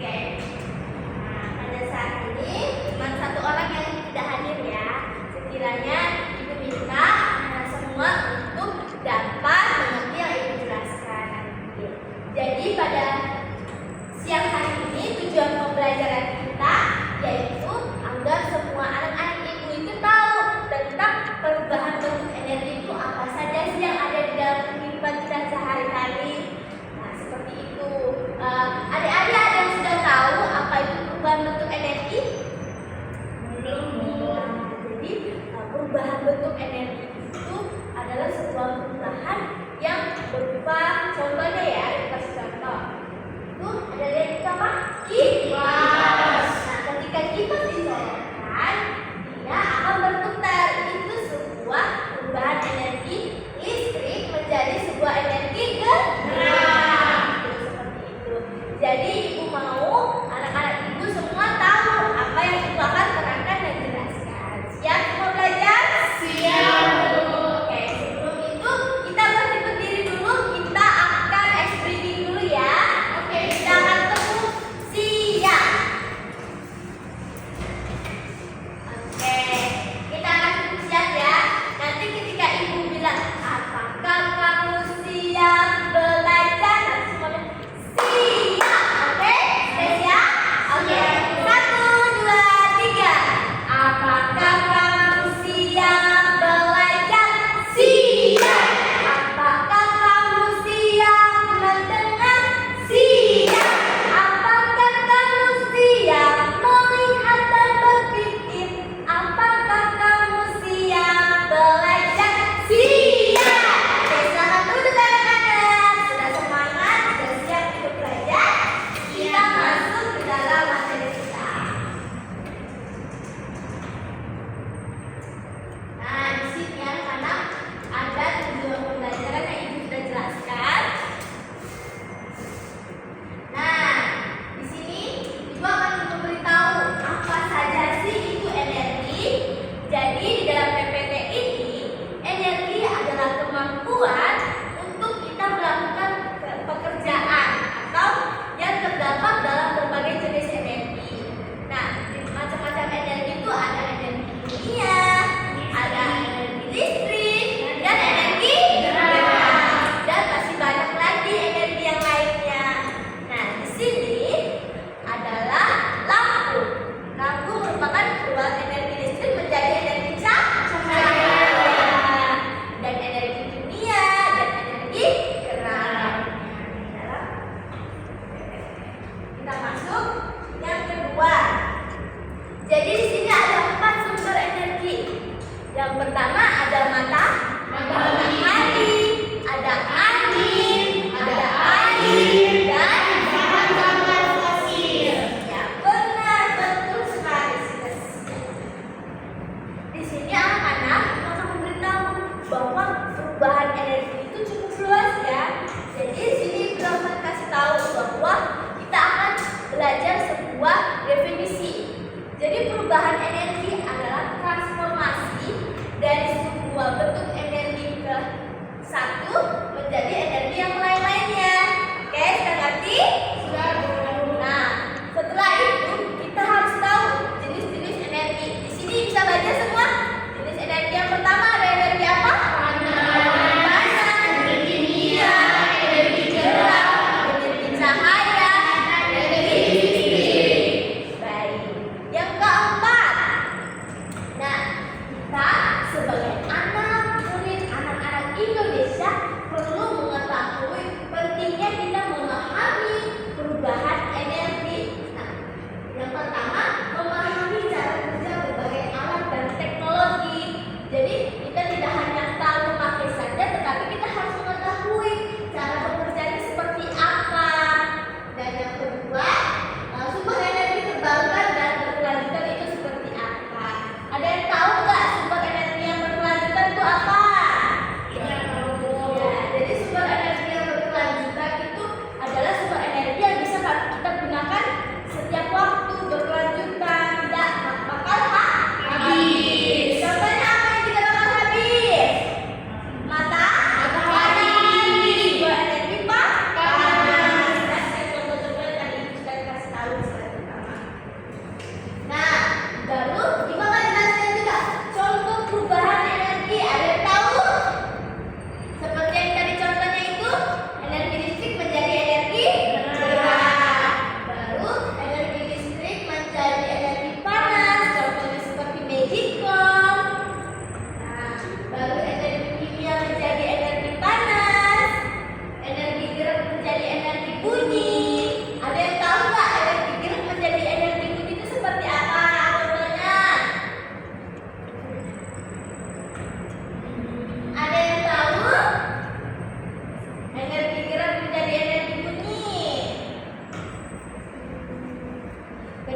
Oke. Nah, pada saat ini cuma satu orang yang tidak hadir ya. Sekiranya Ibu minta semua untuk dapat mengerti yang Ibu jelaskan nanti. Jadi pada siang hari ini tujuan pembelajaran kita yaitu agar semua anak-anak Ibu itu tahu tentang perubahan bentuk energi itu apa saja sih yang ada di dalam kehidupan kita sehari-hari. Nah, seperti itu. Adik-adik ada yang sudah tahu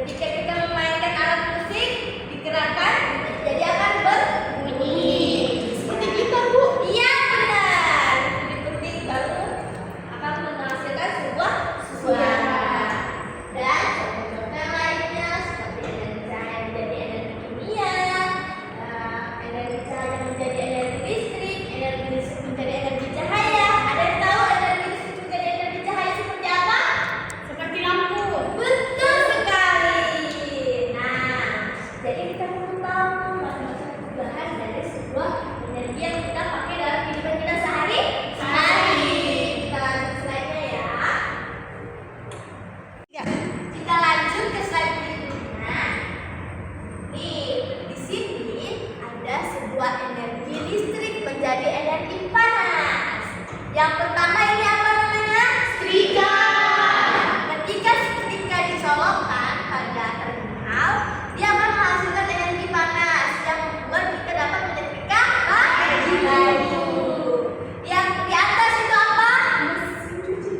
Ketika kita memainkan alat musik, digerakkan, jadi akan berbunyi. Seperti gitar, Bu. Iya, benar. Jadi penting baru akan menghasilkan sebuah suara. Dan contoh yang lainnya seperti energi cahaya menjadi energi kimia, energi cahaya menjadi energi listrik, energi listrik menjadi energi cahaya. Ada yang tahu energi listrik menjadi energi cahaya seperti apa? Seperti lampu. Betul sekali. Nah, jadi kita perlu tahu macam-macam perubahan dari sebuah energi yang kita pakai dalam kehidupan kita sehari-hari. Kita lanjut slide-nya ya. Kita lanjut ke slide berikutnya. Nih, di sini ada sebuah energi listrik menjadi energi panas. Yang pertama ini apa namanya? Setrika. Ketika setrika dicolokkan pada terminal, dia akan menghasilkan energi panas yang membuat kita dapat menyetrika baju. Yang di atas itu apa?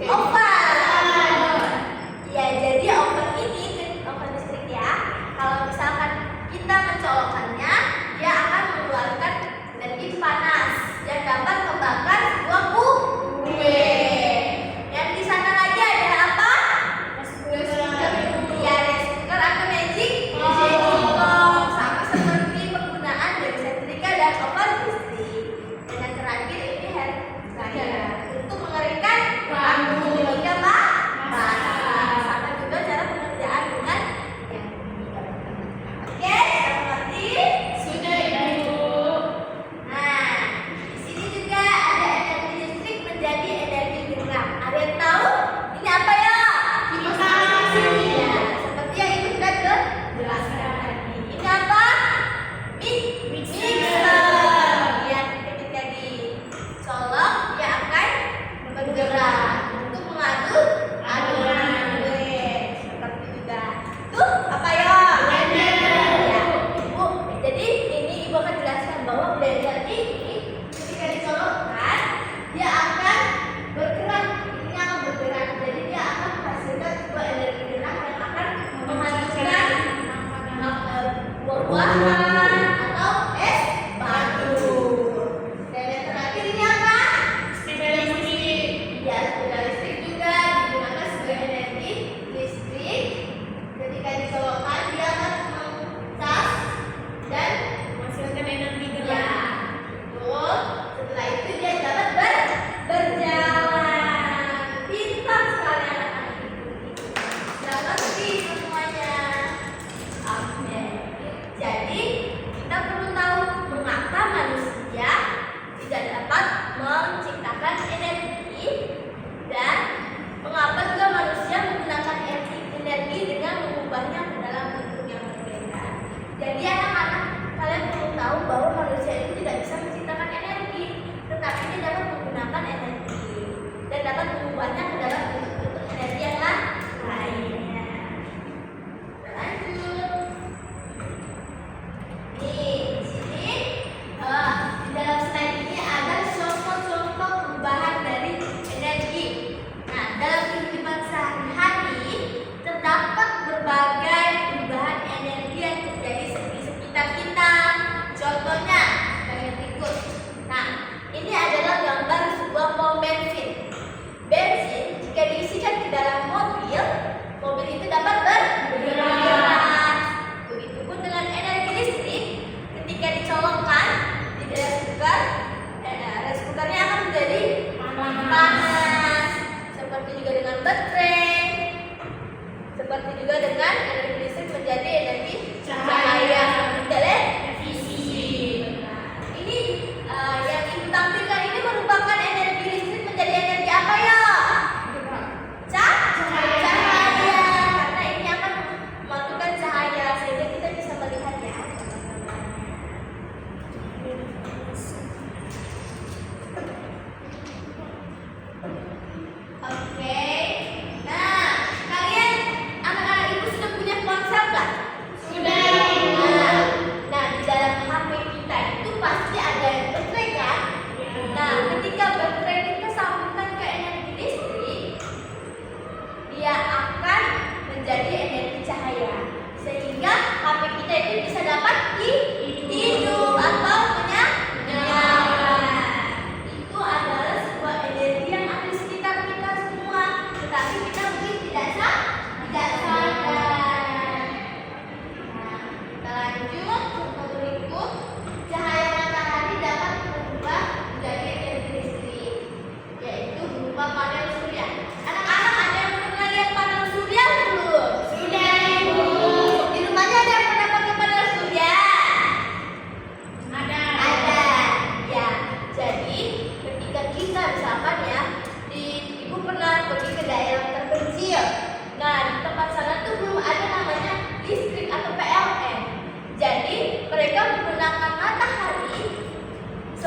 Oven. Ya, jadi oven ini oven listrik ya. Kalau misalkan kita mencolokkannya, dia akan mengeluarkan energi panas yang dapat membakar sebuah kue. Dan di sana lagi ada apa? Ya, rice cooker atau magic box. Sama seperti penggunaan dari setrika dan oven listrik. Dan yang terakhir ini hair dryer untuk mengeringkan rambut hingga basah. Sama juga cara pengerjaan dengan yang ini. Oke, sudah mengerti? Sudah, Ibu. Nah, di sini juga ada energi listrik menjadi energi gerak. Ada yang tahu? Ini apa ya? Kipas. Ya, seperti yang Ibu sudah jelaskan tadi. Ini apa? Mixer. Yang ketika dicolok dia akan bergerak untuk mengaduk adonan kue. Seperti juga. Tuh apa ya? Blender. Ya, Ibu. Jadi ini Ibu akan jelaskan bahwa blender ini ketika dicolokkan dia akan bergerak. Ini akan bergerak. Jadi dia akan menghasilkan sebuah energi gerak yang akan menghasilkan buah-buahan atau es batu. Dan yang terakhir ini apa? Sepeda listrik. Ya, sepeda listrik juga digunakan sebagai energi listrik. Ketika dicolokkan dia akan mengcas dan Menghasilkan energi ya, gerak. betul. Setelah itu dia dapat berjalan. Pintar sekali anak-anak ini. Sudah ngerti semuanya. Oke. Jadi kita perlu tahu mengapa manusia tidak dapat menciptakan energi dan mengapa juga manusia menggunakan energi dengan mengubahnya ke dalam bentuk yang berbeda. Jadi anak-anak, kalian perlu tahu bahwa manusia itu tidak bisa menciptakan energi, tetapi dia dapat menggunakan energi dan dapat mengubahnya ke dalam bentuk-bentuk energi yang lainnya. Kita lanjut. Nih, di sini di dalam slide ini ada contoh-contoh perubahan dari energi. Nah, dalam kehidupan sehari-hari terdapat berbagai perubahan energi yang terjadi di sekitar kita. Contohnya sebagai berikut. Nah, ini adalah gambar sebuah pom bensin. Bensin jika diisikan ke dalam mobil, mobil itu dapat bergerak. Begitupun dengan energi listrik, ketika dicolokkan di rice cookernya akan menjadi panas. Seperti juga dengan baterai, seperti juga dengan energi listrik menjadi energi cahaya seperti televisi. Nah, ini yang Ibu tampilkan ini merupakan energi listrik menjadi energi apa ya? Cahaya. Karena ini akan memantulkan cahaya sehingga kita bisa melihat ya. Oke. Nah, kalian anak-anak Ibu sudah punya ponsel nggak?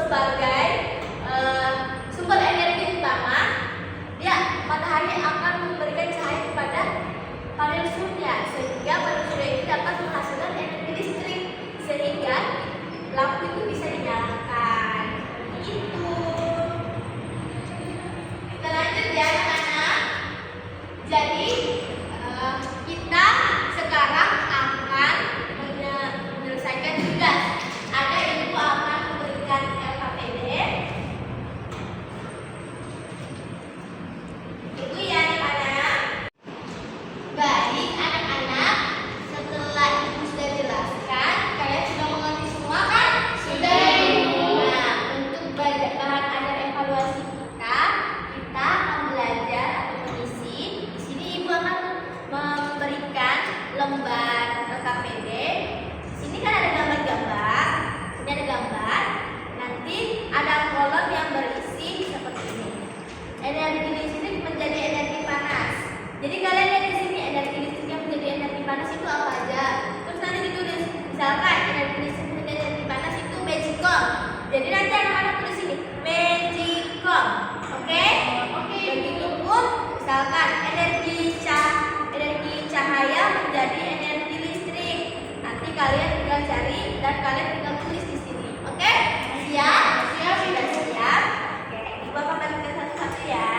sebagai sumber energi utama, matahari akan memberikan cahaya kepada panel surya, sehingga panel surya itu dapat menghasilkan energi listrik, sehingga lampu itu bisa dinyalakan. Itu. Kita lanjut ya anak-anak. Jadi kita sekarang akan menyelesaikan tugas. Ada ibu akan memberikan LKPD. Ibu ya anak-anak. Baik anak-anak, setelah ibu sudah jelaskan, kalian sudah mengerti semua kan? Sudah, Ibu. Nah, untuk bahan ajar evaluasi kita akan belajar atau mengisi. Di sini ibu akan memberikan lembar LKPD. Di sini kan ada gambar-gambar. Ini ada gambar. Nanti ada kolom yang berisi seperti ini. Energi listrik menjadi energi panas. Jadi kalian lihat di sini energi listrik yang menjadi energi panas itu apa aja. Terus nanti ditulis misalkan energi listrik menjadi energi panas itu magicom. Jadi nanti anak-anak tulis sini magicom. Oke? Oke. Begitupun misalkan energi cahaya menjadi energi listrik. Nanti kalian tinggal cari dan kalian tinggal tulis di sini. Oke? Siap? Siap, Sudah Ibu. siap? Oke, ibu akan bagikan satu-satu ya.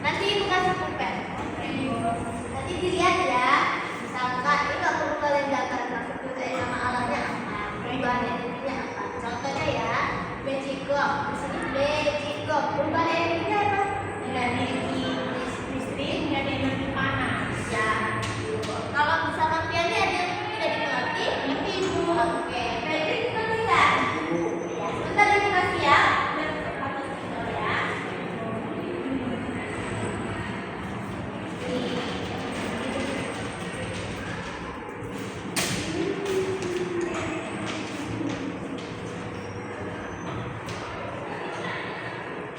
Nanti ibu kasih pulpen. Nanti dilihat ya. Misalkan ini nggak perlu kalian daftar maksudnya kayak nama alatnya apa, perubahan energinya apa. Contohnya ya, magicom. Di sini magicom. Perubahan energinya apa? Energi listrik menjadi energi panas. Ya. Kalau misalkan Piani ada yang tidak dimengerti, Ngerti, Ibu. oke. Baik, kita lihat. Ya, sebentar ibu kasih ya. Biar cepat terus ya.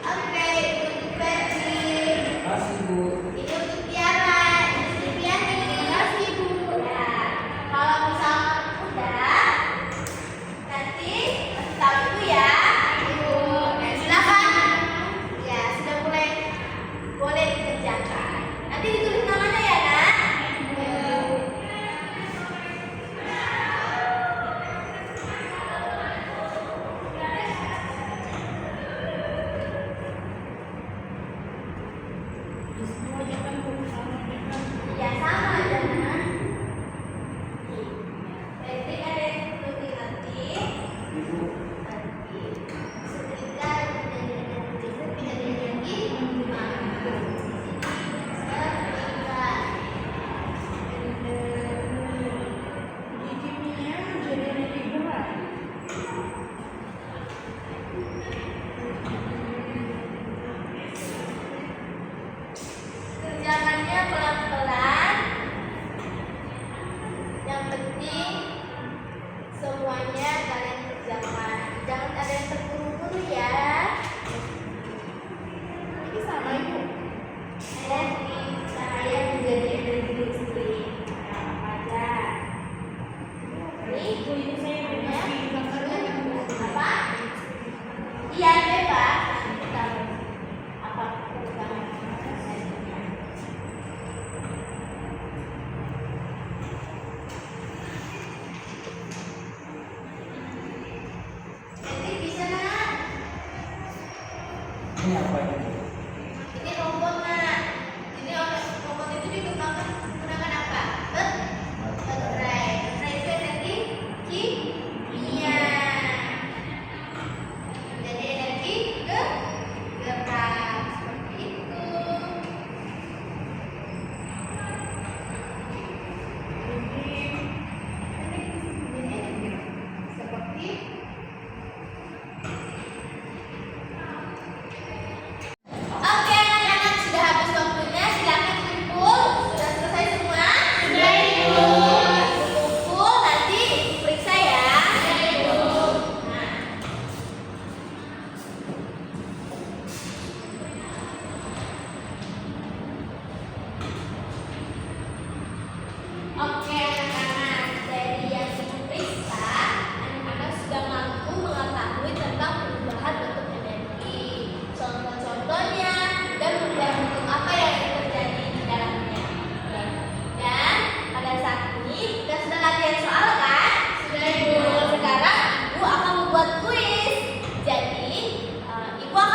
Oke, untuk Ferdi. Kasih Bu. Ini untuk Tiara, ini untuk Piani. Kasih, Ibu. Ya, kalau misalkan udah, nanti kasih tahu ibu ya. Ibu, nah, silakan. Ya, sudah mulai boleh dikerjakan. Nanti ditulis namanya ya, Nak. Ya, sama aja, Nak. Berarti ada yang perlu dimengerti. Ibu. Setrika menjadi energi listrik menjadi energi panas. Setrika. Biji kimia menjadi energi berat. Kerjakannya pelan-pelan. Yang penting semuanya kalian kerjakan. Jangan ada yang terburu-buru ya. Ini sama, Ibu. Energi cahaya menjadi energi listrik. Nah, apa aja? Ini Ibu, ini saya bersih gambarnya yang apa? Iya, bebas. Nanti kita apa perubahan. Jadi bisa Nak? Ini apa ini? Ini robot Nak. Ini robot itu dikembangkan menggunakan apa? Baterai. Baterai itu energi kimia. Jadi energi gerak seperti itu. Seperti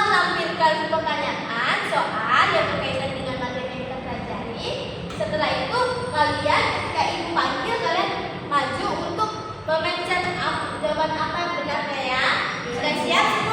menampilkan pertanyaan soal yang berkaitan dengan materi yang kita pelajari. Setelah itu kalian ketika ibu panggil kalian maju untuk memencet jawaban apa yang benarnya ya. Sudah siap?